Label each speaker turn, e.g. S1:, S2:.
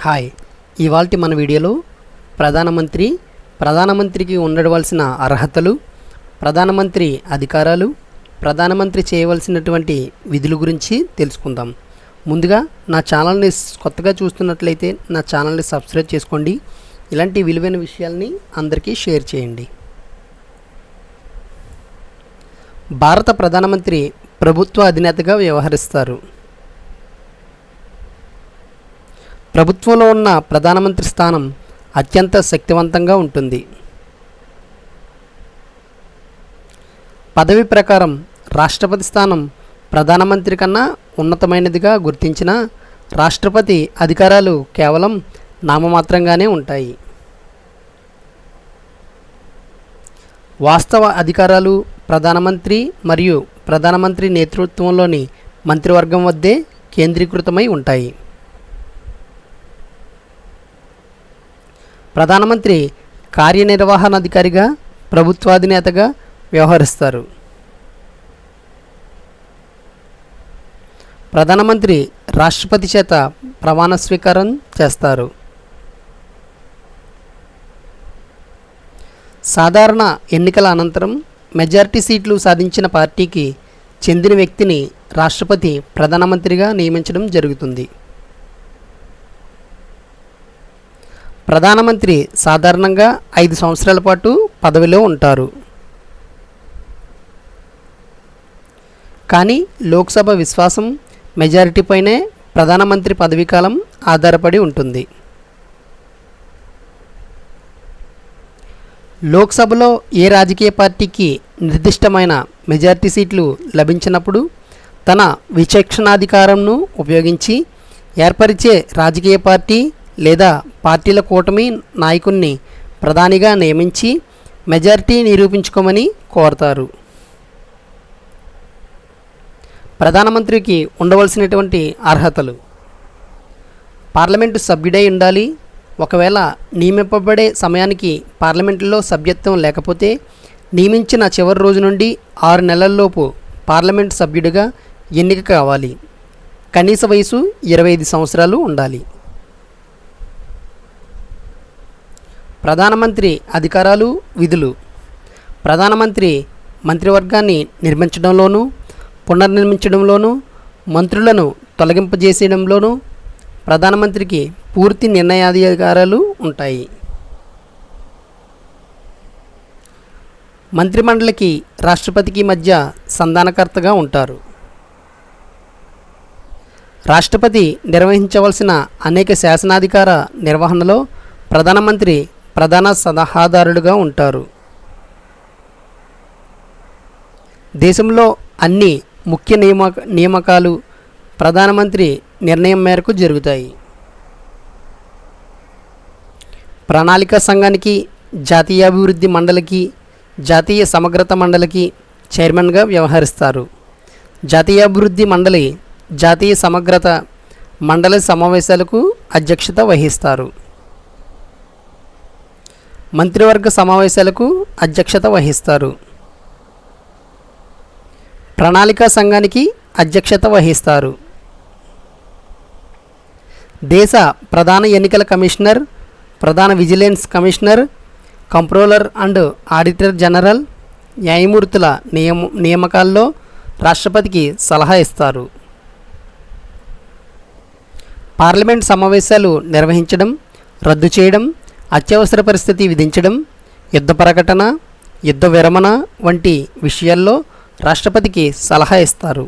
S1: Hi, ఇవాల్టి మన వీడియోలో ప్రధానమంత్రికి ఉండవలసిన అర్హతలు, ప్రధానమంత్రి అధికారాలు, ప్రధానమంత్రి చేయవలసినటువంటి విధుల గురించి తెలుసుకుందాం. ముందుగా నా ఛానల్ని కొత్తగా చూస్తున్నట్లయితే నా ఛానల్ని సబ్స్క్రైబ్ చేసుకోండి. ఇలాంటి విలువైన విషయాల్ని అందరికీ షేర్ చేయండి. భారత ప్రధానమంత్రి ప్రభుత్వ అధినేతగా వ్యవహరిస్తారు. ప్రభుత్వంలో ఉన్న ప్రధానమంత్రి స్థానం అత్యంత శక్తివంతంగా ఉంటుంది. పదవి ప్రకారం రాష్ట్రపతి స్థానం ప్రధానమంత్రి కన్నా ఉన్నతమైనదిగా గుర్తించిన రాష్ట్రపతి అధికారాలు కేవలం నామమాత్రంగానే ఉంటాయి. వాస్తవ అధికారాలు ప్రధానమంత్రి మరియు ప్రధానమంత్రి నేతృత్వంలోని మంత్రివర్గం వద్దే కేంద్రీకృతమై ఉంటాయి. ప్రధానమంత్రి కార్యనిర్వహణాధికారిగా ప్రభుత్వాధినేతగా వ్యవహరిస్తారు. ప్రధానమంత్రి రాష్ట్రపతి చేత ప్రమాణ స్వీకారం చేస్తారు. సాధారణ ఎన్నికల అనంతరం మెజారిటీ సీట్లు సాధించిన పార్టీకి చెందిన వ్యక్తిని రాష్ట్రపతి ప్రధానమంత్రిగా నియమించడం జరుగుతుంది. ప్రధానమంత్రి సాధారణంగా 5 సంవత్సరాల పాటు పదవిలో ఉంటారు. కానీ లోక్సభ విశ్వాసం మెజారిటీపైనే ప్రధానమంత్రి పదవీకాలం ఆధారపడి ఉంటుంది. లోక్సభలో ఏ రాజకీయ పార్టీకి నిర్దిష్టమైన మెజారిటీ సీట్లు లభించినప్పుడు తన విచక్షణాధికారంను ఉపయోగించి ఏర్పరిచే రాజకీయ పార్టీ లేదా పార్టీల కూటమి నాయకుడిని ప్రధానిగా నియమించి మెజారిటీ నిరూపించుకోమని కోరతారు. ప్రధానమంత్రికి ఉండవలసినటువంటి అర్హతలు: పార్లమెంటు సభ్యుడై ఉండాలి. ఒకవేళ నియమింపబడే సమయానికి పార్లమెంటులో సభ్యత్వం లేకపోతే నియమించిన చివరి రోజు నుండి 6 నెలల్లోపు పార్లమెంటు సభ్యుడిగా ఎన్నిక కావాలి. కనీస వయసు 25 సంవత్సరాలు ఉండాలి. ప్రధానమంత్రి అధికారాలు, విధులు: ప్రధానమంత్రి మంత్రివర్గాన్ని నిర్మించడంలోనూ, పునర్నిర్మించడంలోనూ, మంత్రులను తొలగింపజేయడంలోనూ ప్రధానమంత్రికి పూర్తి నిర్ణయాధికారాలు ఉంటాయి. మంత్రిమండలికి రాష్ట్రపతికి మధ్య సంధానకర్తగా ఉంటారు. రాష్ట్రపతి నిర్వహించవలసిన అనేక శాసనాధికార నిర్వహణలో ప్రధానమంత్రి ప్రధాన సలహాదారుడుగా ఉంటారు. దేశంలో అన్ని ముఖ్య నియామకాలు ప్రధానమంత్రి నిర్ణయం మేరకు జరుగుతాయి. ప్రణాళికా సంఘానికి, జాతీయాభివృద్ధి మండలికి, జాతీయ సమగ్రత మండలికి చైర్మన్గా వ్యవహరిస్తారు. జాతీయాభివృద్ధి మండలి జాతీయ సమగ్రత మండలి సమావేశాలకు అధ్యక్షత వహిస్తారు. మంత్రివర్గ సమావేశాలకు అధ్యక్షత వహిస్తారు. ప్రణాళికా సంఘానికి అధ్యక్షత వహిస్తారు. దేశ ప్రధాన ఎన్నికల కమిషనర్, ప్రధాన vigilance commissioner, comptroller and auditor general న్యాయమూర్తుల నియామకాల్లో రాష్ట్రపతికి సలహా ఇస్తారు. పార్లమెంట్ సమావేశాలు నిర్వహించడం, రద్దు చేయడం, అత్యవసర పరిస్థితి విధించడం, యుద్ధ ప్రకటన, యుద్ధ విరమణ వంటి విషయాల్లో రాష్ట్రపతికి సలహా ఇస్తారు.